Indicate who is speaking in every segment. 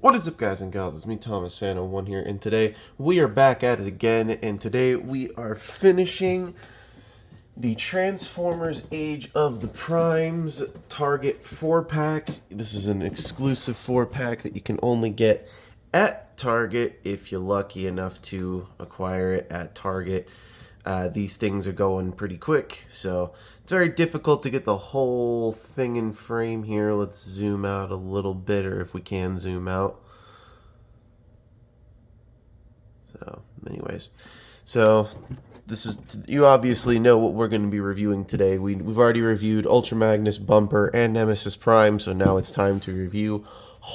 Speaker 1: What is up, guys and gals? It's me, Thomas Fan01 here, and today we are back at it again, and today we are finishing the Transformers Age of the Primes Target 4-pack. This is an exclusive 4-pack that you can only get at Target if you're lucky enough to acquire it at Target. These things are going pretty quick, so it's very difficult to get the whole thing in frame here. Let's zoom out a little bit, or if we can zoom out. So, anyways, this is, you obviously know what we're going to be reviewing today. We've already reviewed Ultra Magnus, Bumper, and Nemesis Prime, so now it's time to review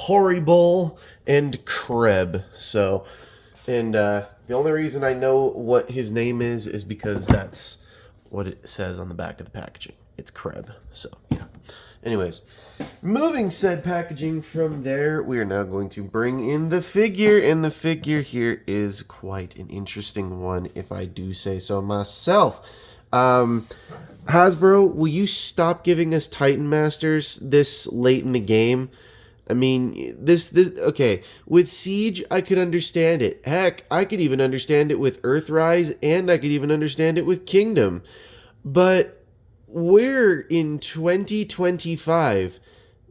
Speaker 1: Horri-Bull and Kreb. So, and the only reason I know what his name is because that's what it says on the back of the packaging. It's Kreb. So, yeah. Anyways, moving said packaging from there, we are now going to bring in the figure, and the figure here is quite an interesting one, if I do say so myself. Hasbro, will you stop giving us Titan Masters this late in the game? I mean, okay, with Siege, I could understand it. Heck, I could even understand it with Earthrise, and I could even understand it with Kingdom. But we're in 2025.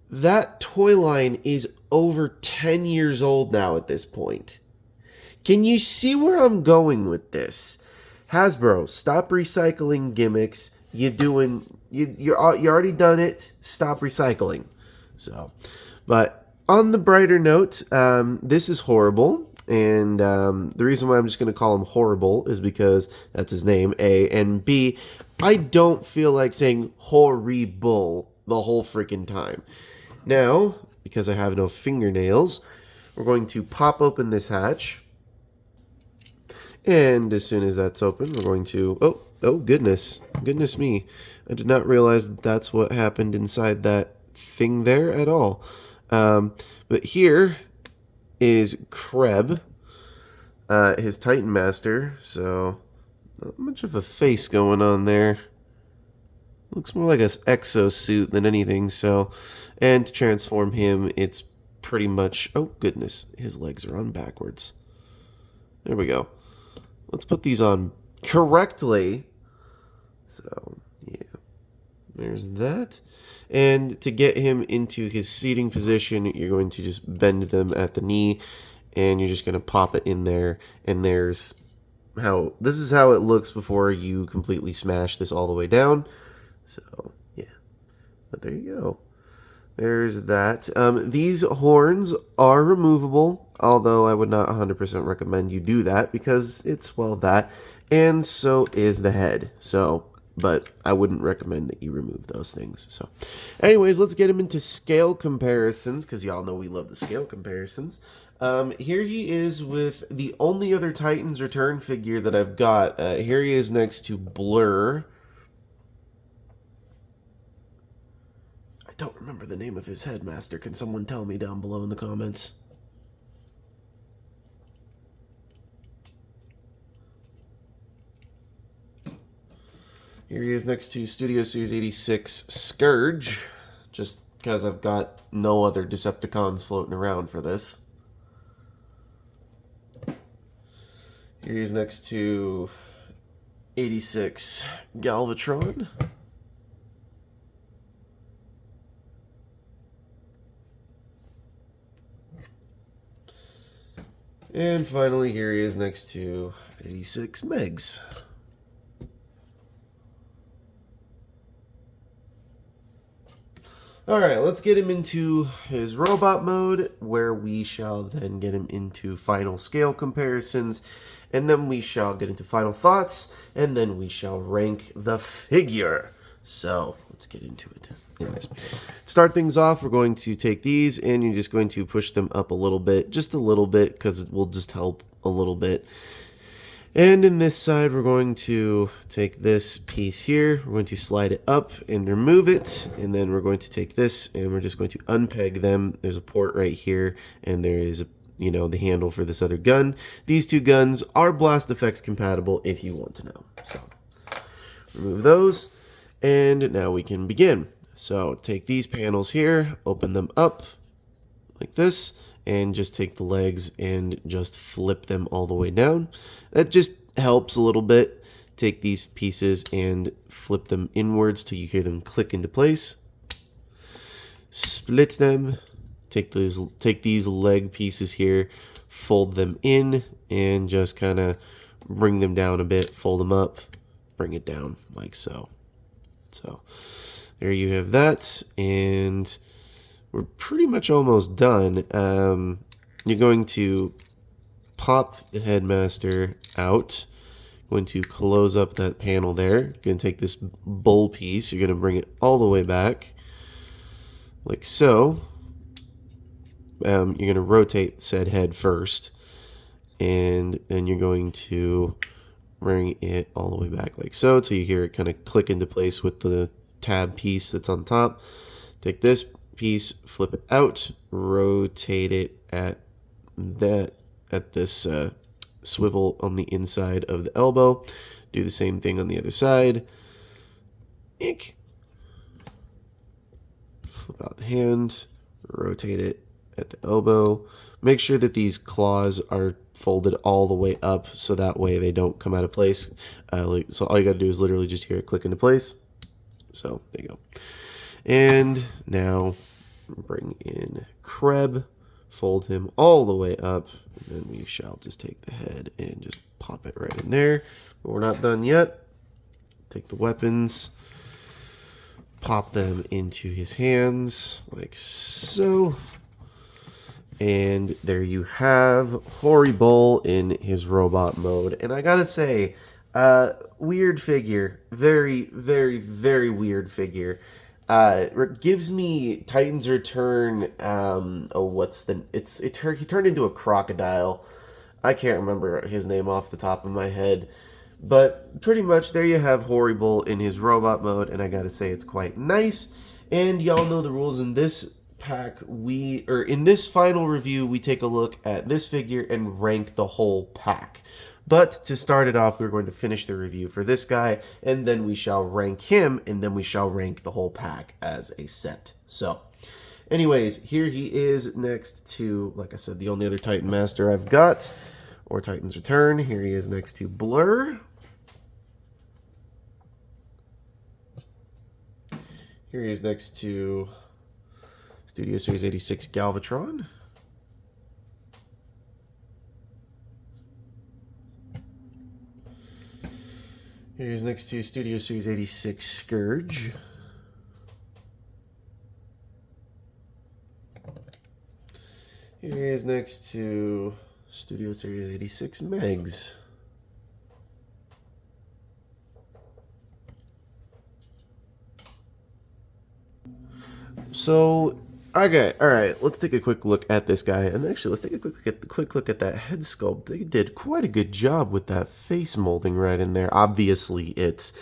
Speaker 1: That toy line is over 10 years old now at this point. Can you see where I'm going with this? Hasbro, stop recycling gimmicks. You already done it. Stop recycling. So, but on the brighter note, this is Horri-Bull, and the reason why I'm just going to call him Horri-Bull is because that's his name, A, and B, I don't feel like saying Horri-Bull the whole freaking time. Now, because I have no fingernails, we're going to pop open this hatch, and as soon as that's open, we're going to, oh goodness me, I did not realize that that's what happened inside that thing there at all. But here is Kreb, his Titan Master, so not much of a face going on there. Looks more like an exosuit than anything, so, and to transform him, it's pretty much, oh goodness, his legs are on backwards. There we go. Let's put these on correctly. So, yeah, there's that. And to get him into his seating position, you're going to just bend them at the knee, and you're just going to pop it in there, and this is how it looks before you completely smash this all the way down. So, yeah. But there you go. There's that. These horns are removable, although I would not 100% recommend you do that, because it's, well, that, and so is the head. So, but I wouldn't recommend that you remove those things. So, anyways, let's get him into scale comparisons, because y'all know we love the scale comparisons. Here he is with the only other Titans Return figure that I've got. Here he is next to Blur. I don't remember the name of his headmaster. Can someone tell me down below in the comments? Here he is next to Studio Series 86 Scourge, just because I've got no other Decepticons floating around for this. Here he is next to 86 Galvatron. And finally, here he is next to 86 Megs. Alright, let's get him into his robot mode, where we shall then get him into final scale comparisons, and then we shall get into final thoughts, and then we shall rank the figure. So, let's get into it. Anyways, start things off, we're going to take these, and you're just going to push them up a little bit, just a little bit, because it will just help a little bit. And in this side, we're going to take this piece here, we're going to slide it up and remove it, and then we're going to take this, and we're just going to unpeg them. There's a port right here, and there is, the handle for this other gun. These two guns are blast effects compatible, if you want to know. So, remove those, and now we can begin. So, take these panels here, open them up, like this, and just take the legs and just flip them all the way down. That just helps a little bit. Take these pieces and flip them inwards till you hear them click into place. Split them. Take these leg pieces here, fold them in, and just kind of bring them down a bit, fold them up, bring it down like so. So there you have that, and we're pretty much almost done. You're going to pop the headmaster out. Going to close up that panel there. You're going to take this bull piece. You're going to bring it all the way back, like so. You're going to rotate said head first, and then you're going to bring it all the way back like so till you hear it kind of click into place with the tab piece that's on top. Take this piece, flip it out, rotate it at this swivel on the inside of the elbow. Do the same thing on the other side. Flip out the hand, rotate it at the elbow. Make sure that these claws are folded all the way up so that way they don't come out of place. So all you got to do is literally just hear it click into place. So there you go. And now bring in Kreb, fold him all the way up, and then we shall just take the head and just pop it right in there. But we're not done yet. Take the weapons, pop them into his hands like so. And there you have Horri-Bull in his robot mode. And I gotta say, weird figure. Very, very, very weird figure. It gives me Titans Return. He turned into a crocodile. I can't remember his name off the top of my head. But pretty much there you have Horri-Bull in his robot mode. And I gotta say, it's quite nice. And y'all know the rules in this pack. In this final review, we take a look at this figure and rank the whole pack. But to start it off, we're going to finish the review for this guy, and then we shall rank him, and then we shall rank the whole pack as a set. So, anyways, here he is next to, like I said, the only other Titan Master I've got, or Titans Return. Here he is next to Blur. Here he is next to Studio Series 86 Galvatron. Here he is next to Studio Series 86 Scourge. Here he is next to Studio Series 86 Megs. So, okay, all right, let's take a quick look at this guy. And actually, let's take a quick look at that head sculpt. They did quite a good job with that face molding right in there. Obviously, it's,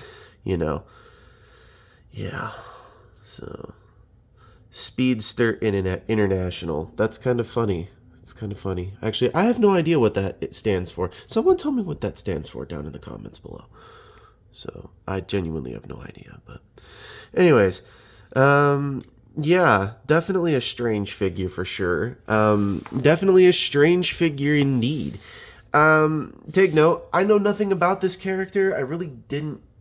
Speaker 1: yeah. So, Speedster International. That's kind of funny. It's kind of funny. Actually, I have no idea what it stands for. Someone tell me what that stands for down in the comments below. So, I genuinely have no idea. But, anyways, yeah, definitely a strange figure for sure. Definitely a strange figure indeed. Take note, I know nothing about this character. I really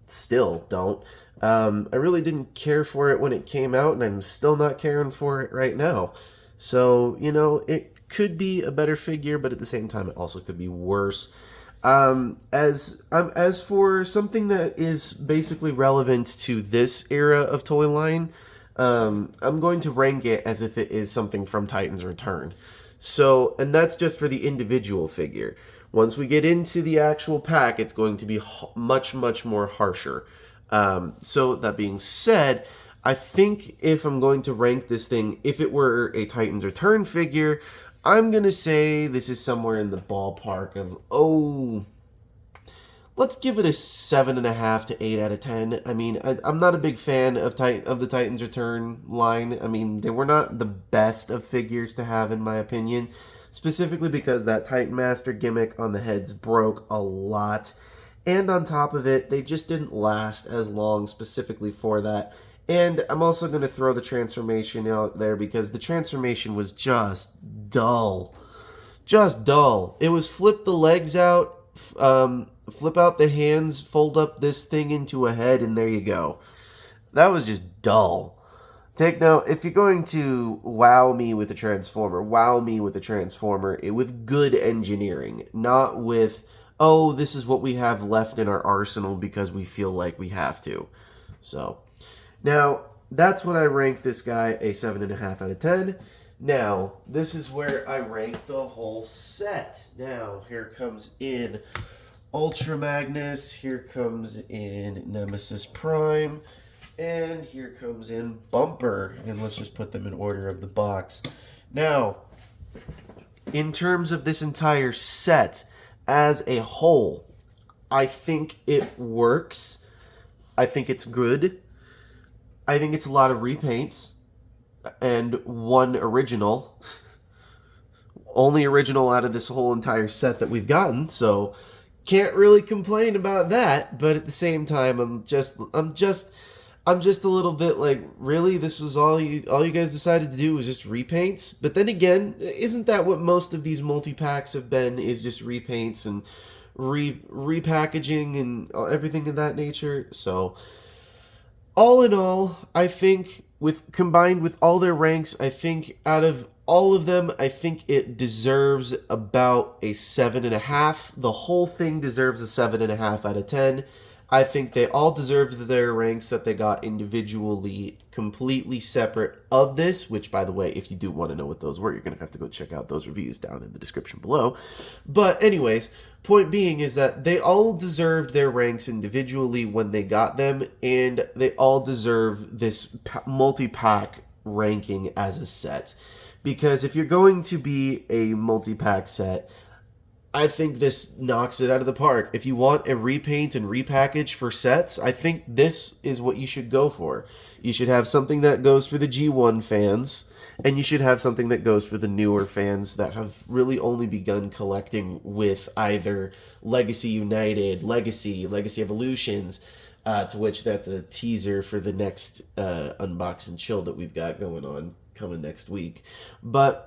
Speaker 1: still don't. I really didn't care for it when it came out, and I'm still not caring for it right now. So, it could be a better figure, but at the same time, it also could be worse. As for something that is basically relevant to this era of toy line, I'm going to rank it as if it is something from Titans Return. So, and that's just for the individual figure. Once we get into the actual pack, it's going to be much, much more harsher. So, that being said, I think if I'm going to rank this thing, if it were a Titans Return figure, I'm going to say this is somewhere in the ballpark of, let's give it a 7.5 to 8 out of 10. I mean, I'm not a big fan of the Titans Return line. I mean, they were not the best of figures to have, in my opinion. Specifically because that Titan Master gimmick on the heads broke a lot. And on top of it, they just didn't last as long specifically for that. And I'm also going to throw the transformation out there because the transformation was just dull. Just dull. It was flip the legs out, flip out the hands, fold up this thing into a head, and there you go. That was just dull. Take note, if you're going to wow me with a transformer, wow me with a transformer with good engineering, not with, oh, this is what we have left in our arsenal because we feel like we have to. So, now, that's what I rank this guy a 7.5 out of 10. Now, this is where I rank the whole set. Now, here comes in Ultra Magnus, here comes in Nemesis Prime, and here comes in Bumper. And let's just put them in order of the box. Now, in terms of this entire set as a whole, I think it works. I think it's good. I think it's a lot of repaints and one original. Only original out of this whole entire set that we've gotten, so can't really complain about that. But at the same time, I'm just a little bit like, really, this was all you guys decided to do was just repaints? But then again, isn't that what most of these multi-packs have been, is just repaints and repackaging and everything of that nature? So all in all, I think combined with all their ranks, I think out of all of them, I think it deserves about a 7.5. The whole thing deserves a 7.5 out of 10. I think they all deserved their ranks that they got individually, completely separate of this, which, by the way, if you do want to know what those were, you're going to have to go check out those reviews down in the description below. But anyways, point being is that they all deserved their ranks individually when they got them, and they all deserve this multi-pack ranking as a set. Because if you're going to be a multi-pack set, I think this knocks it out of the park. If you want a repaint and repackage for sets, I think this is what you should go for. You should have something that goes for the G1 fans, and you should have something that goes for the newer fans that have really only begun collecting with either Legacy United, Legacy Evolutions, to which that's a teaser for the next Unbox and Chill that we've got going on coming next week. But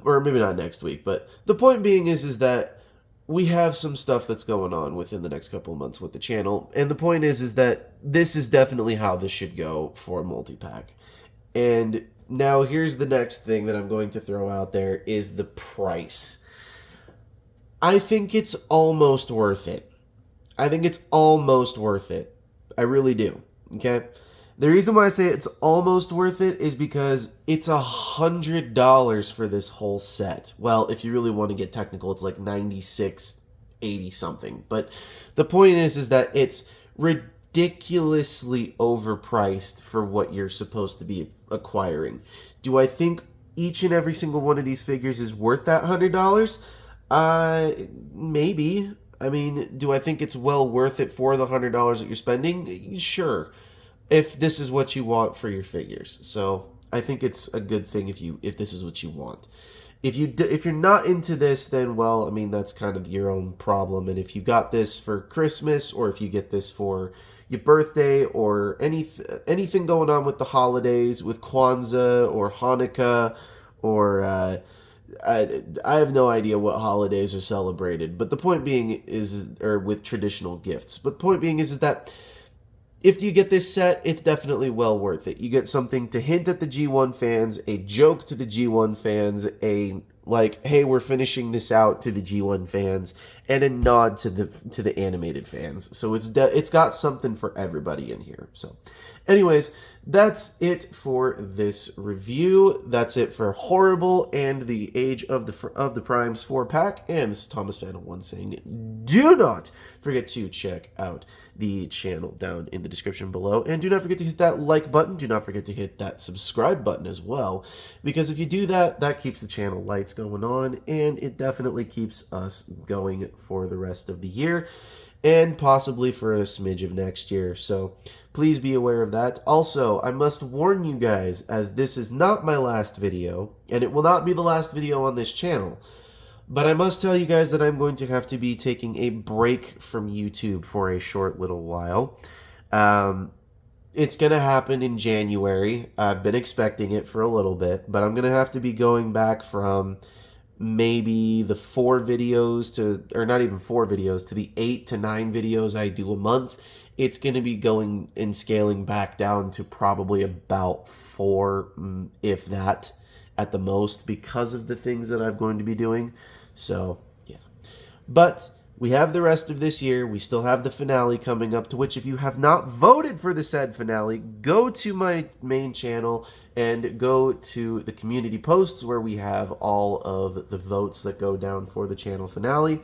Speaker 1: or maybe not next week, but the point being is that we have some stuff that's going on within the next couple of months with the channel, and the point is that this is definitely how this should go for a multi-pack. And now here's the next thing that I'm going to throw out there is the price. I think it's almost worth it. I think it's almost worth it. I really do, okay? The reason why I say it's almost worth it is because it's $100 for this whole set. Well, if you really want to get technical, it's like $96.80 something. But the point is that it's ridiculously overpriced for what you're supposed to be acquiring. Do I think each and every single one of these figures is worth that $100? Maybe. I mean, do I think it's well worth it for the $100 that you're spending? Sure. If this is what you want for your figures. So I think it's a good thing if this is what you want. If you're not into this, then, well, I mean, that's kind of your own problem. And if you got this for Christmas, or if you get this for your birthday, or anything going on with the holidays, with Kwanzaa or Hanukkah, or I have no idea what holidays are celebrated. But the point being is, or with traditional gifts. But the point being is that if you get this set, it's definitely well worth it. You get something to hint at the G1 fans, a joke to the G1 fans, a like, hey, we're finishing this out to the G1 fans, and a nod to the animated fans. So it's got something for everybody in here. So anyways, that's it for this review. That's it for Horri-Bull and the Age of the Primes 4-pack. And this is Thomas Fan 1 saying, do not forget to check out the channel down in the description below. And do not forget to hit that like button. Do not forget to hit that subscribe button as well. Because if you do that, that keeps the channel lights going on. And it definitely keeps us going for the rest of the year. And possibly for a smidge of next year. So please be aware of that. Also, I must warn you guys, as this is not my last video, and it will not be the last video on this channel, but I must tell you guys that I'm going to have to be taking a break from YouTube for a short little while. It's going to happen in January. I've been expecting it for a little bit, but I'm going to have to be going back from maybe the 4 videos to, or not even 4 videos, to the 8 to 9 videos I do a month. It's going to be going and scaling back down to probably about 4, if that, at the most, because of the things that I'm going to be doing. So, yeah. But we have the rest of this year. We still have the finale coming up, to which if you have not voted for the said finale, go to my main channel and go to the community posts where we have all of the votes that go down for the channel finale,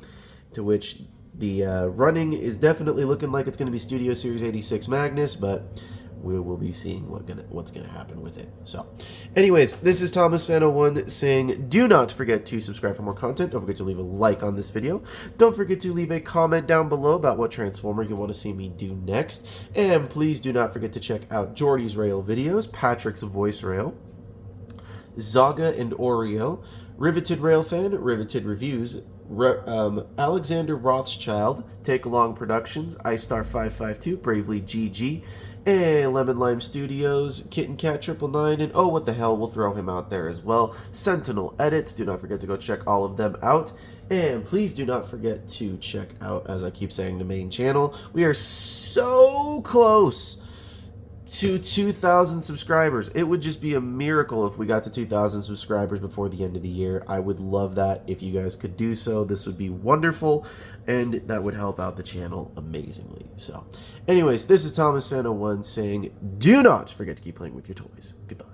Speaker 1: to which the running is definitely looking like it's going to be Studio Series 86 Magnus, but we will be seeing what's gonna happen with it. So, anyways, this is Thomas Fan01 saying, do not forget to subscribe for more content. Don't forget to leave a like on this video. Don't forget to leave a comment down below about what Transformer you want to see me do next. And please do not forget to check out Jordy's Rail videos, Patrick's Voice Rail, Zaga and Oreo, Riveted Railfan, Riveted Reviews, Alexander Rothschild, Take Along Productions, iStar552, Bravely GG, and Lemon Lime Studios, Kitten Cat 999, and oh, what the hell, we'll throw him out there as well. Sentinel Edits, do not forget to go check all of them out. And please do not forget to check out, as I keep saying, the main channel. We are so close to 2,000 subscribers. It would just be a miracle if we got to 2,000 subscribers before the end of the year. I would love that if you guys could do so. This would be wonderful, and that would help out the channel amazingly. So, anyways, this is Thomas Fan01 saying, do not forget to keep playing with your toys. Goodbye.